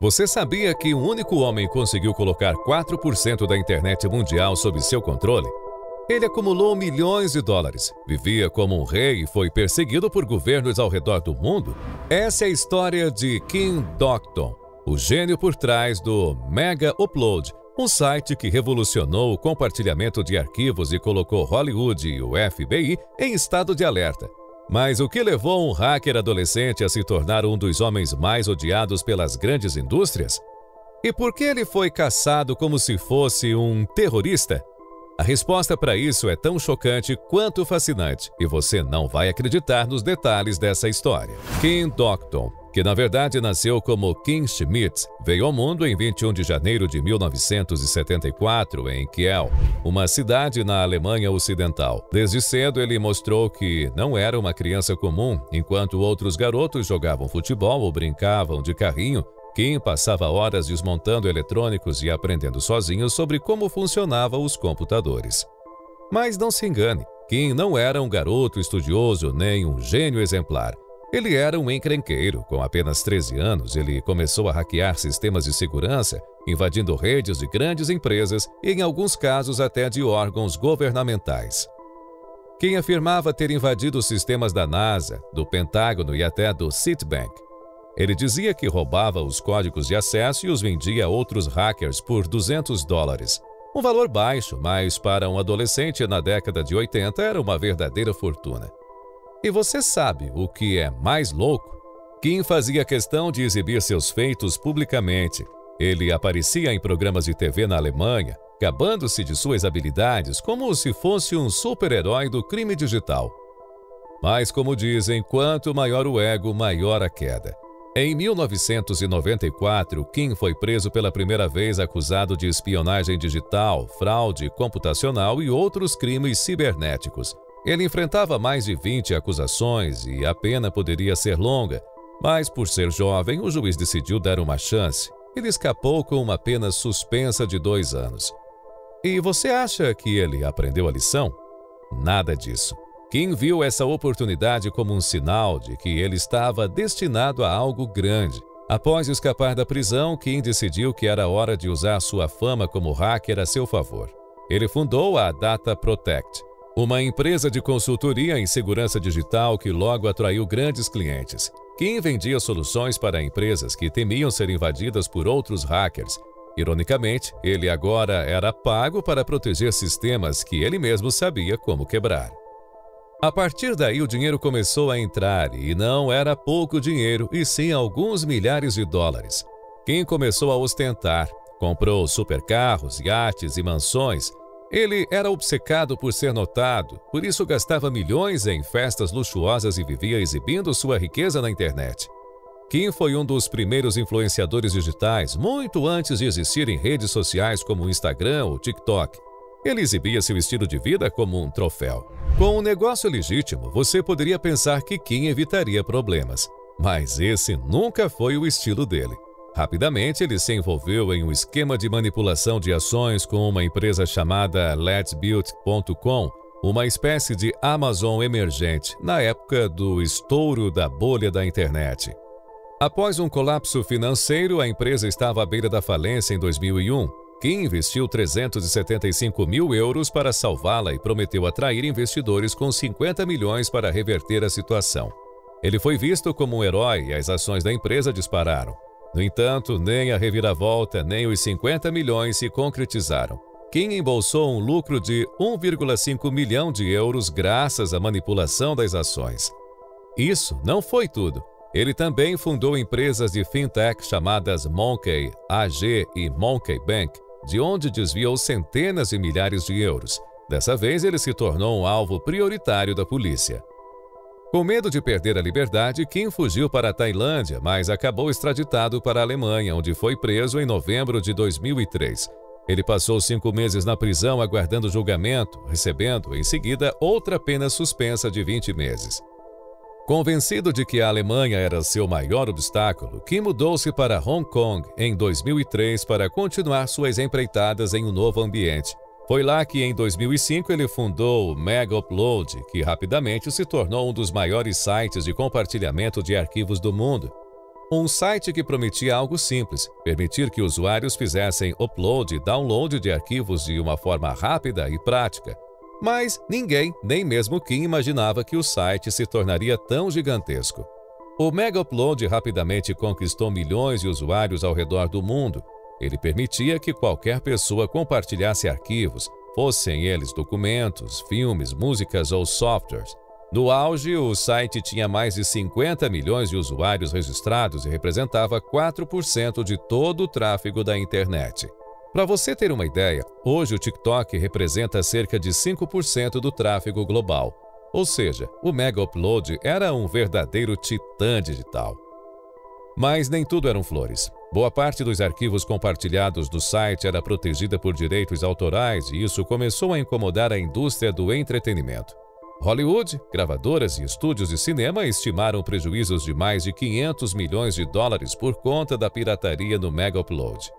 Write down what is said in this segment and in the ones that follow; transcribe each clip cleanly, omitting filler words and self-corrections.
Você sabia que um único homem conseguiu colocar 4% da internet mundial sob seu controle? Ele acumulou milhões de dólares, vivia como um rei e foi perseguido por governos ao redor do mundo? Essa é a história de Kim Dokton, o gênio por trás do Mega Upload, um site que revolucionou o compartilhamento de arquivos e colocou Hollywood e o FBI em estado de alerta. Mas o que levou um hacker adolescente a se tornar um dos homens mais odiados pelas grandes indústrias? E por que ele foi caçado como se fosse um terrorista? A resposta para isso é tão chocante quanto fascinante, e você não vai acreditar nos detalhes dessa história. Kim Dokton, que na verdade nasceu como Kim Schmitz, veio ao mundo em 21 de janeiro de 1974 em Kiel, uma cidade na Alemanha Ocidental. Desde cedo ele mostrou que não era uma criança comum. Enquanto outros garotos jogavam futebol ou brincavam de carrinho, Kim passava horas desmontando eletrônicos e aprendendo sozinho sobre como funcionavam os computadores. Mas não se engane, Kim não era um garoto estudioso nem um gênio exemplar. Ele era um encrenqueiro. Com apenas 13 anos, ele começou a hackear sistemas de segurança, invadindo redes de grandes empresas e, em alguns casos, até de órgãos governamentais. Kim afirmava ter invadido os sistemas da NASA, do Pentágono e até do Citibank. Ele dizia que roubava os códigos de acesso e os vendia a outros hackers por $200. Um valor baixo, mas para um adolescente na década de 80 era uma verdadeira fortuna. E você sabe o que é mais louco? Kim fazia questão de exibir seus feitos publicamente. Ele aparecia em programas de TV na Alemanha, gabando-se de suas habilidades como se fosse um super-herói do crime digital. Mas, como dizem, quanto maior o ego, maior a queda. Em 1994, Kim foi preso pela primeira vez acusado de espionagem digital, fraude computacional e outros crimes cibernéticos. Ele enfrentava mais de 20 acusações e a pena poderia ser longa, mas por ser jovem, o juiz decidiu dar uma chance. Ele escapou com uma pena suspensa de 2 anos. E você acha que ele aprendeu a lição? Nada disso. Kim viu essa oportunidade como um sinal de que ele estava destinado a algo grande. Após escapar da prisão, Kim decidiu que era hora de usar sua fama como hacker a seu favor. Ele fundou a Data Protect, uma empresa de consultoria em segurança digital que logo atraiu grandes clientes. Kim vendia soluções para empresas que temiam ser invadidas por outros hackers. Ironicamente, ele agora era pago para proteger sistemas que ele mesmo sabia como quebrar. A partir daí, o dinheiro começou a entrar, e não era pouco dinheiro, e sim alguns milhares de dólares. Kim começou a ostentar, comprou supercarros, iates e mansões. Ele era obcecado por ser notado, por isso gastava milhões em festas luxuosas e vivia exibindo sua riqueza na internet. Kim foi um dos primeiros influenciadores digitais, muito antes de existirem redes sociais como o Instagram ou TikTok. Ele exibia seu estilo de vida como um troféu. Com um negócio legítimo, você poderia pensar que Kim evitaria problemas. Mas esse nunca foi o estilo dele. Rapidamente, ele se envolveu em um esquema de manipulação de ações com uma empresa chamada Let'sBuild.com, uma espécie de Amazon emergente, na época do estouro da bolha da internet. Após um colapso financeiro, a empresa estava à beira da falência em 2001. Kim investiu 375 mil euros para salvá-la e prometeu atrair investidores com 50 milhões para reverter a situação. Ele foi visto como um herói e as ações da empresa dispararam. No entanto, nem a reviravolta nem os 50 milhões se concretizaram. Kim embolsou um lucro de 1,5 milhão de euros graças à manipulação das ações. Isso não foi tudo. Ele também fundou empresas de fintech chamadas Monkey AG e Monkey Bank, de onde desviou centenas de milhares de euros. Dessa vez, ele se tornou um alvo prioritário da polícia. Com medo de perder a liberdade, Kim fugiu para a Tailândia, mas acabou extraditado para a Alemanha, onde foi preso em novembro de 2003. Ele passou 5 meses na prisão aguardando julgamento, recebendo, em seguida, outra pena suspensa de 20 meses. Convencido de que a Alemanha era seu maior obstáculo, Kim mudou-se para Hong Kong em 2003 para continuar suas empreitadas em um novo ambiente. Foi lá que, em 2005, ele fundou o Mega Upload, que rapidamente se tornou um dos maiores sites de compartilhamento de arquivos do mundo. Um site que prometia algo simples, permitir que usuários fizessem upload e download de arquivos de uma forma rápida e prática. Mas ninguém, nem mesmo Kim, imaginava que o site se tornaria tão gigantesco. O Mega Upload rapidamente conquistou milhões de usuários ao redor do mundo. Ele permitia que qualquer pessoa compartilhasse arquivos, fossem eles documentos, filmes, músicas ou softwares. No auge, o site tinha mais de 50 milhões de usuários registrados e representava 4% de todo o tráfego da internet. Para você ter uma ideia, hoje o TikTok representa cerca de 5% do tráfego global. Ou seja, o Mega Upload era um verdadeiro titã digital. Mas nem tudo eram flores. Boa parte dos arquivos compartilhados do site era protegida por direitos autorais e isso começou a incomodar a indústria do entretenimento. Hollywood, gravadoras e estúdios de cinema estimaram prejuízos de mais de 500 milhões de dólares por conta da pirataria no Mega Upload.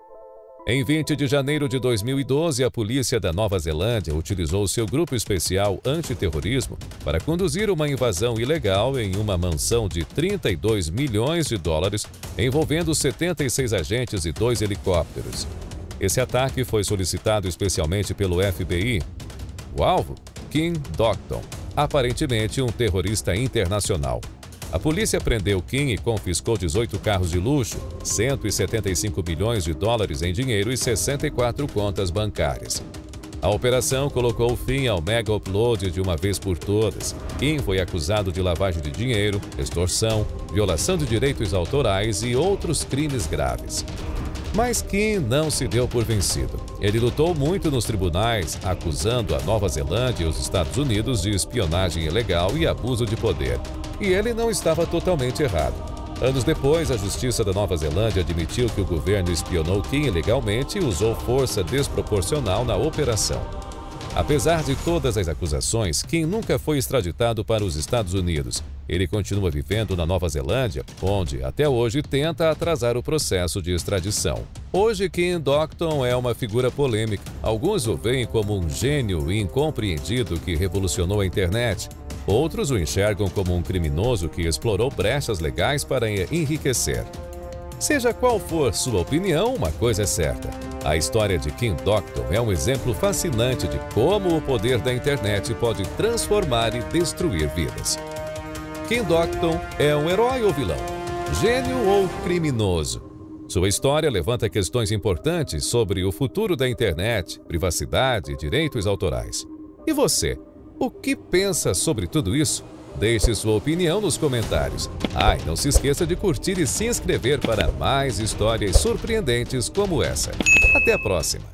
Em 20 de janeiro de 2012, a polícia da Nova Zelândia utilizou seu grupo especial antiterrorismo para conduzir uma invasão ilegal em uma mansão de 32 milhões de dólares, envolvendo 76 agentes e 2 helicópteros. Esse ataque foi solicitado especialmente pelo FBI. O alvo? Kim Dokton, aparentemente um terrorista internacional. A polícia prendeu Kim e confiscou 18 carros de luxo, 175 milhões de dólares em dinheiro e 64 contas bancárias. A operação colocou fim ao Mega Upload de uma vez por todas. Kim foi acusado de lavagem de dinheiro, extorsão, violação de direitos autorais e outros crimes graves. Mas Kim não se deu por vencido. Ele lutou muito nos tribunais, acusando a Nova Zelândia e os Estados Unidos de espionagem ilegal e abuso de poder. E ele não estava totalmente errado. Anos depois, a Justiça da Nova Zelândia admitiu que o governo espionou Kim ilegalmente e usou força desproporcional na operação. Apesar de todas as acusações, Kim nunca foi extraditado para os Estados Unidos. Ele continua vivendo na Nova Zelândia, onde, até hoje, tenta atrasar o processo de extradição. Hoje, Kim Dokton é uma figura polêmica. Alguns o veem como um gênio incompreendido que revolucionou a internet. Outros o enxergam como um criminoso que explorou brechas legais para enriquecer. Seja qual for sua opinião, uma coisa é certa. A história de Kim Dokton é um exemplo fascinante de como o poder da internet pode transformar e destruir vidas. Kim Dokton é um herói ou vilão? Gênio ou criminoso? Sua história levanta questões importantes sobre o futuro da internet, privacidade e direitos autorais. E você? O que pensa sobre tudo isso? Deixe sua opinião nos comentários. E não se esqueça de curtir e se inscrever para mais histórias surpreendentes como essa. Até a próxima!